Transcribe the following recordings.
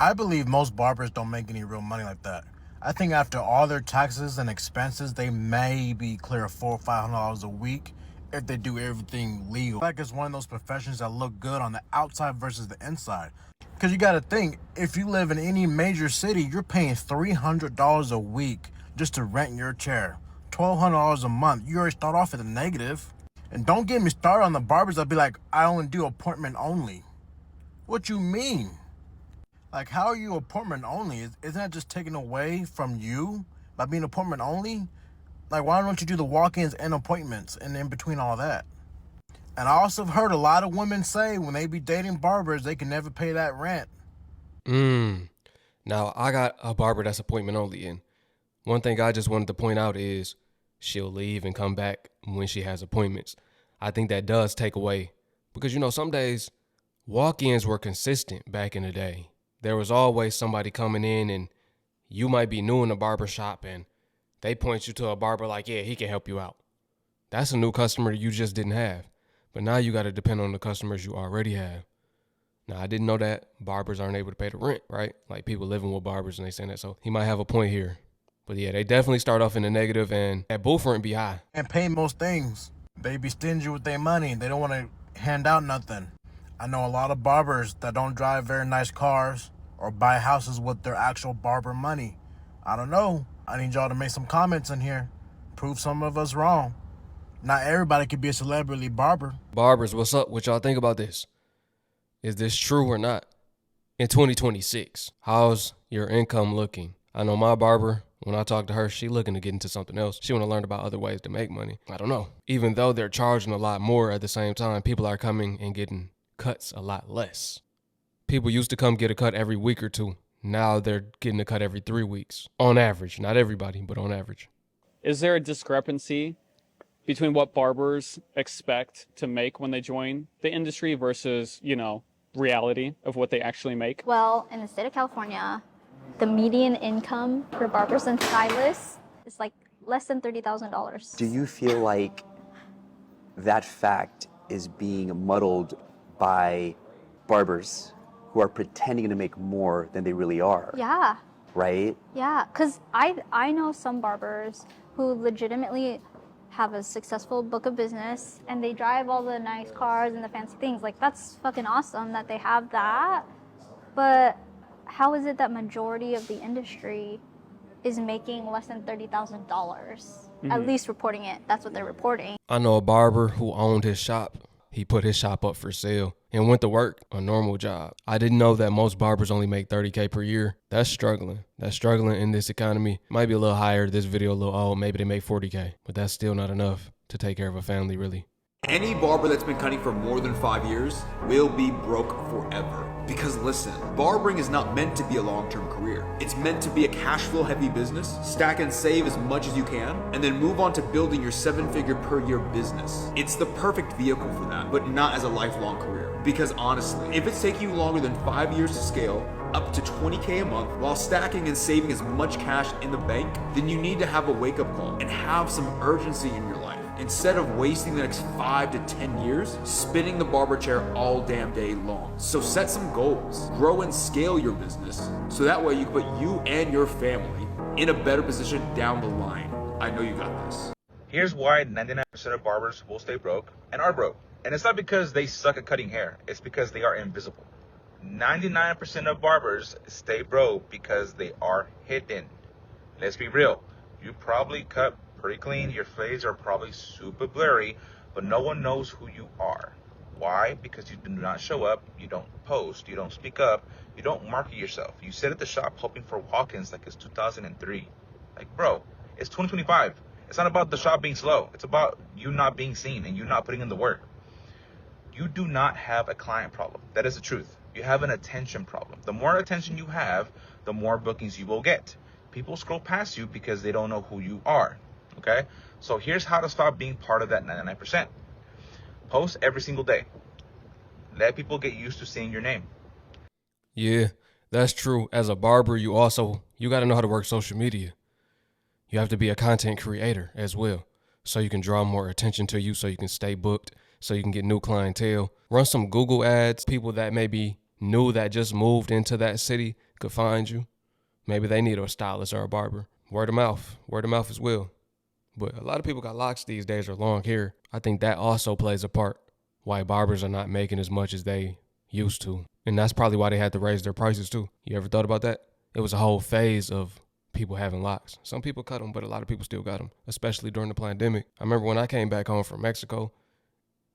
I believe most barbers don't make any real money like that. I think after all their taxes and expenses, they maybe clear $400 or $500 a week if they do everything legal. Like it's one of those professions that look good on the outside versus the inside. Because you got to think, if you live in any major city, you're paying $300 a week just to rent your chair. $1,200 a month. You already start off at a negative. And don't get me started on the barbers that be like, I only do appointment only. What you mean? Like, how are you appointment only? Isn't that just taken away from you by being appointment only? Like, why don't you do the walk-ins and appointments and in between all that? And I also have heard a lot of women say when they be dating barbers, they can never pay that rent. Now, I got a barber that's appointment only, and one thing I just wanted to point out is she'll leave and come back when she has appointments. I think that does take away, because, some days walk-ins were consistent back in the day. There was always somebody coming in, and you might be new in the barbershop, and they point you to a barber like, yeah, he can help you out. That's a new customer you just didn't have. But now you got to depend on the customers you already have. Now, I didn't know that barbers aren't able to pay the rent, right? Like people living with barbers and they saying that. So he might have a point here. But yeah, they definitely start off in the negative, and that bull front be high. And pay most things. They be stingy with their money. They don't want to hand out nothing. I know a lot of barbers that don't drive very nice cars or buy houses with their actual barber money. I don't know. I need y'all to make some comments in here. Prove some of us wrong. Not everybody could be a celebrity barber. Barbers, what's up? What y'all think about this? Is this true or not? In 2026, how's your income looking? I know my barber, when I talk to her, she looking to get into something else. She want to learn about other ways to make money. I don't know. Even though they're charging a lot more at the same time, people are coming and getting cuts a lot less. People used to come get a cut every week or two. Now they're getting a cut every 3 weeks. On average. Not everybody, but on average. Is there a discrepancy between what barbers expect to make when they join the industry versus, reality of what they actually make? Well, in the state of California, the median income for barbers and stylists is like less than $30,000. Do you feel like that fact is being muddled by barbers who are pretending to make more than they really are? Yeah. Right? Yeah, because I know some barbers who legitimately have a successful book of business and they drive all the nice cars and the fancy things. Like, that's fucking awesome that they have that. But how is it that majority of the industry is making less than $30,000? At least reporting it. That's what they're reporting. I know a barber who owned his shop. He put his shop up for sale and went to work a normal job. I didn't know that most barbers only make $30K per year. That's struggling. That's struggling in this economy. Might be a little higher. This video a little old. Maybe they make $40K, but that's still not enough to take care of a family, really. Any barber that's been cutting for more than 5 years will be broke forever. Because listen, barbering is not meant to be a long-term career. It's meant to be a cash flow heavy business, stack and save as much as you can, and then move on to building your 7-figure per year business. It's the perfect vehicle for that, but not as a lifelong career. Because honestly, if it's taking you longer than 5 years to scale, up to $20K a month, while stacking and saving as much cash in the bank, then you need to have a wake-up call and have some urgency in your life. Instead of wasting the next 5 to 10 years spinning the barber chair all damn day long. So set some goals, grow and scale your business, so that way you can put you and your family in a better position down the line. I know you got this. Here's why 99% of barbers will stay broke and are broke. And it's not because they suck at cutting hair, it's because they are invisible. 99% of barbers stay broke because they are hidden. Let's be real, you probably cut pretty clean, your fades are probably super blurry, but no one knows who you are. Why? Because you do not show up, you don't post, you don't speak up, you don't market yourself. You sit at the shop hoping for walk-ins like it's 2003. Like, bro, it's 2025. It's not about the shop being slow. It's about you not being seen and you not putting in the work. You do not have a client problem. That is the truth. You have an attention problem. The more attention you have, the more bookings you will get. People scroll past you because they don't know who you are. Okay? So here's how to stop being part of that 99%. Post every single day. Let people get used to seeing your name. Yeah, that's true. As a barber, you got to know how to work social media. You have to be a content creator as well, so you can draw more attention to you, so you can stay booked, so you can get new clientele. Run some Google ads. People that maybe new that just moved into that city could find you. Maybe they need a stylist or a barber. Word of mouth as well. But a lot of people got locks these days or long hair. I think that also plays a part why barbers are not making as much as they used to. And that's probably why they had to raise their prices too. You ever thought about that? It was a whole phase of people having locks. Some people cut them, but a lot of people still got them, especially during the pandemic. I remember when I came back home from Mexico,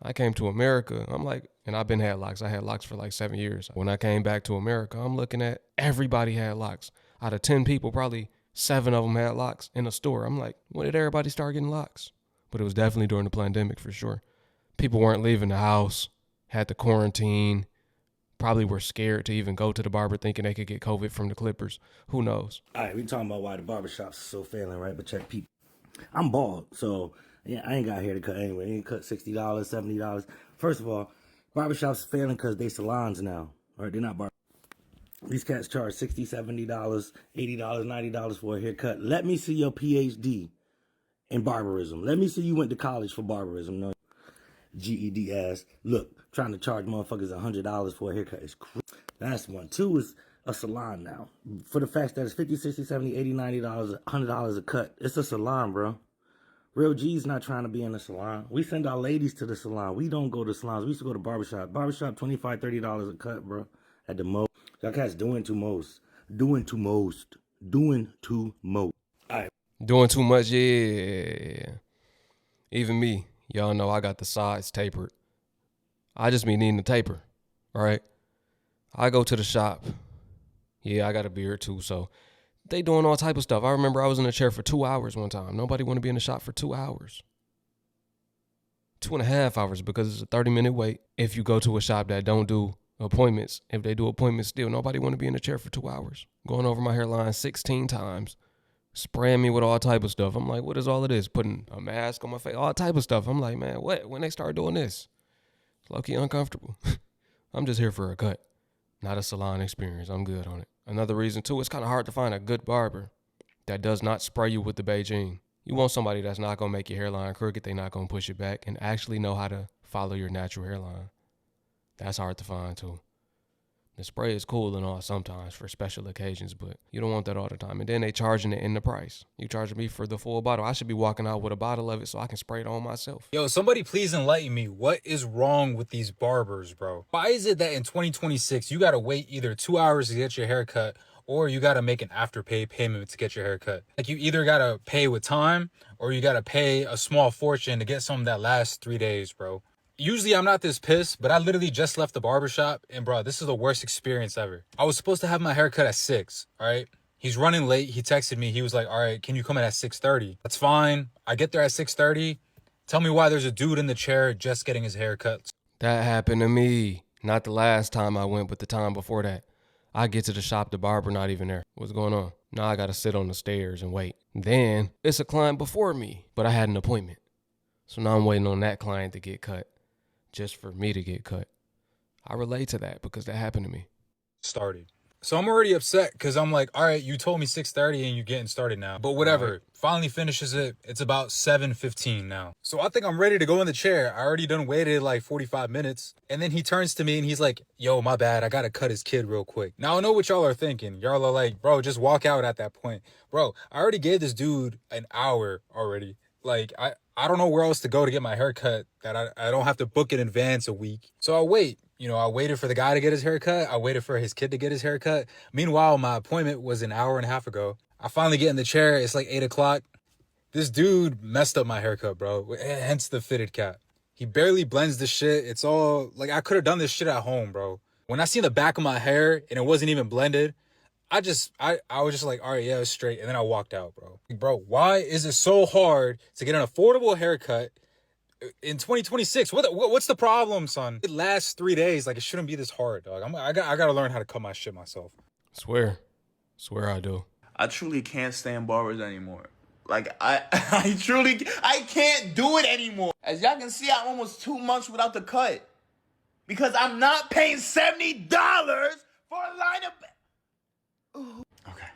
I came to America. I'm like, and I've been had locks. I had locks for like 7 years. When I came back to America, I'm looking at everybody had locks. Out of 10 people, probably 7 of them had locks in a store. I'm like, when did everybody start getting locks? But it was definitely during the pandemic for sure. People weren't leaving the house, had to quarantine, probably were scared to even go to the barber thinking they could get COVID from the clippers. Who knows? All right, we talking about why the barbershops are so failing, right? But check people. I'm bald, so yeah, I ain't got hair to cut anyway. I ain't cut $60, $70. First of all, barbershops failing because they salons now, right? They're not barbers. These cats charge $60, $70, $80, $90 for a haircut. Let me see your PhD in barbarism. Let me see you went to college for barbarism. No GED ass. Look, trying to charge motherfuckers $100 for a haircut is crazy. That's one. Two is a salon now. For the fact that it's $50, $60, $70, $80, $90, $100 a cut. It's a salon, bro. Real G's not trying to be in a salon. We send our ladies to the salon. We don't go to salons. We used to go to barbershop. Barbershop, $25, $30 a cut, bro. At the most. That cat's doing too most. Doing too most. Doing too most. All right. Doing too much, yeah. Even me, y'all know I got the sides tapered. I just be needing a taper, all right? I go to the shop. Yeah, I got a beard too, so they doing all type of stuff. I remember I was in a chair for 2 hours one time. Nobody want to be in the shop for 2 hours. 2.5 hours because it's a 30-minute wait. If you go to a shop that don't do appointments, if they do appointments still, nobody want to be in the chair for 2 hours. Going over my hairline 16 times. Spraying me with all type of stuff. I'm like, what is all of this? Putting a mask on my face, all type of stuff. I'm like, man, what? When they start doing this? It's low-key uncomfortable. I'm just here for a cut, not a salon experience. I'm good on it. Another reason, too, it's kind of hard to find a good barber that does not spray you with the Beijing. You want somebody that's not going to make your hairline crooked, they're not going to push it back, and actually know how to follow your natural hairline. That's hard to find, too. The spray is cool and all sometimes for special occasions, but you don't want that all the time. And then they charging it in the price. You charging me for the full bottle. I should be walking out with a bottle of it so I can spray it on myself. Yo, somebody please enlighten me. What is wrong with these barbers, bro? Why is it that in 2026, you got to wait either 2 hours to get your hair cut or you got to make an afterpay payment to get your hair cut? Like, you either got to pay with time or you got to pay a small fortune to get something that lasts 3 days, bro. Usually I'm not this pissed, but I literally just left the barbershop and bro, this is the worst experience ever. I was supposed to have my hair cut at 6, all right? He's running late. He texted me. He was like, all right, can you come in at 6:30? That's fine. I get there at 6:30. Tell me why there's a dude in the chair just getting his hair cut. That happened to me. Not the last time I went, but the time before that. I get to the shop, the barber not even there. What's going on? Now I got to sit on the stairs and wait. Then it's a client before me, but I had an appointment. So now I'm waiting on that client to get cut just for me to get cut. I relate to that because that happened to me. Started. So I'm already upset because I'm like, all right, you told me 6:30 and you're getting started now. But whatever. Right. Finally finishes it. It's about 7:15 now. So I think I'm ready to go in the chair. I already done waited like 45 minutes. And then he turns to me and he's like, yo, my bad. I got to cut his kid real quick. Now I know what y'all are thinking. Y'all are like, bro, just walk out at that point. Bro, I already gave this dude an hour already. Like, I don't know where else to go to get my hair cut that I don't have to book in advance a week. So I wait. You know, I waited for the guy to get his hair cut. I waited for his kid to get his hair cut. Meanwhile, my appointment was an hour and a half ago. I finally get in the chair. It's like 8 o'clock. This dude messed up my haircut, bro. Hence the fitted cap. He barely blends the shit. It's all, like, I could have done this shit at home, bro. When I seen the back of my hair and it wasn't even blended, I was just like, all right, yeah, it's straight. And then I walked out, bro. Bro, why is it so hard to get an affordable haircut in 2026? What's the problem, son? It lasts 3 days. Like, it shouldn't be this hard, dog. I got to learn how to cut my shit myself. Swear I do. I truly can't stand barbers anymore. Like, I can't do it anymore. As y'all can see, I'm almost 2 months without the cut. Because I'm not paying $70 for a line of... Okay.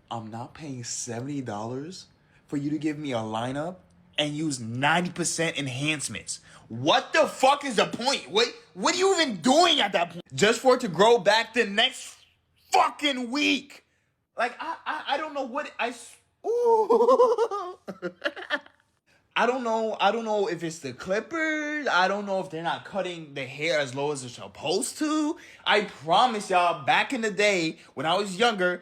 I'm not paying $70 for you to give me a lineup and use 90% enhancements. What the fuck is the point? What are you even doing at that point? Just for it to grow back the next fucking week. Like I don't know what ooh. I don't know if it's the clippers. I don't know if they're not cutting the hair as low as they're supposed to. I promise y'all, back in the day when I was younger,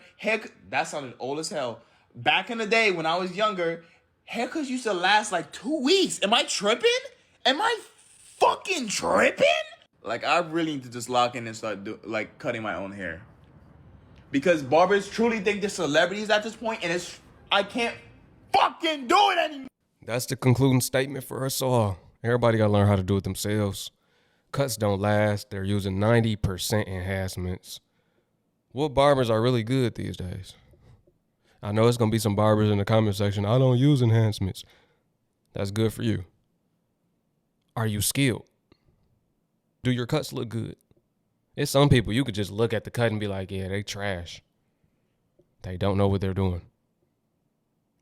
that sounded old as hell. Back in the day when I was younger, haircuts used to last like 2 weeks. Am I tripping? Am I fucking tripping? Like, I really need to just lock in and start cutting my own hair. Because barbers truly think they're celebrities at this point, and I can't fucking do it anymore. That's the concluding statement for us all. Everybody gotta learn how to do it themselves. Cuts don't last. They're using 90% enhancements. What barbers are really good these days? I know it's gonna be some barbers in the comment section. I don't use enhancements. That's good for you. Are you skilled? Do your cuts look good? It's some people you could just look at the cut and be like, yeah, they trash. They don't know what they're doing.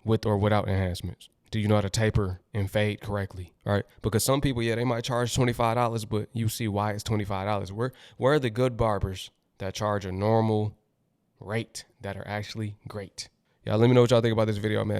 With or without enhancements. Do you know how to taper and fade correctly? All right. Because some people, yeah, they might charge $25, but you see why it's $25. Where are the good barbers that charge a normal rate that are actually great? Y'all let me know what y'all think about this video, man.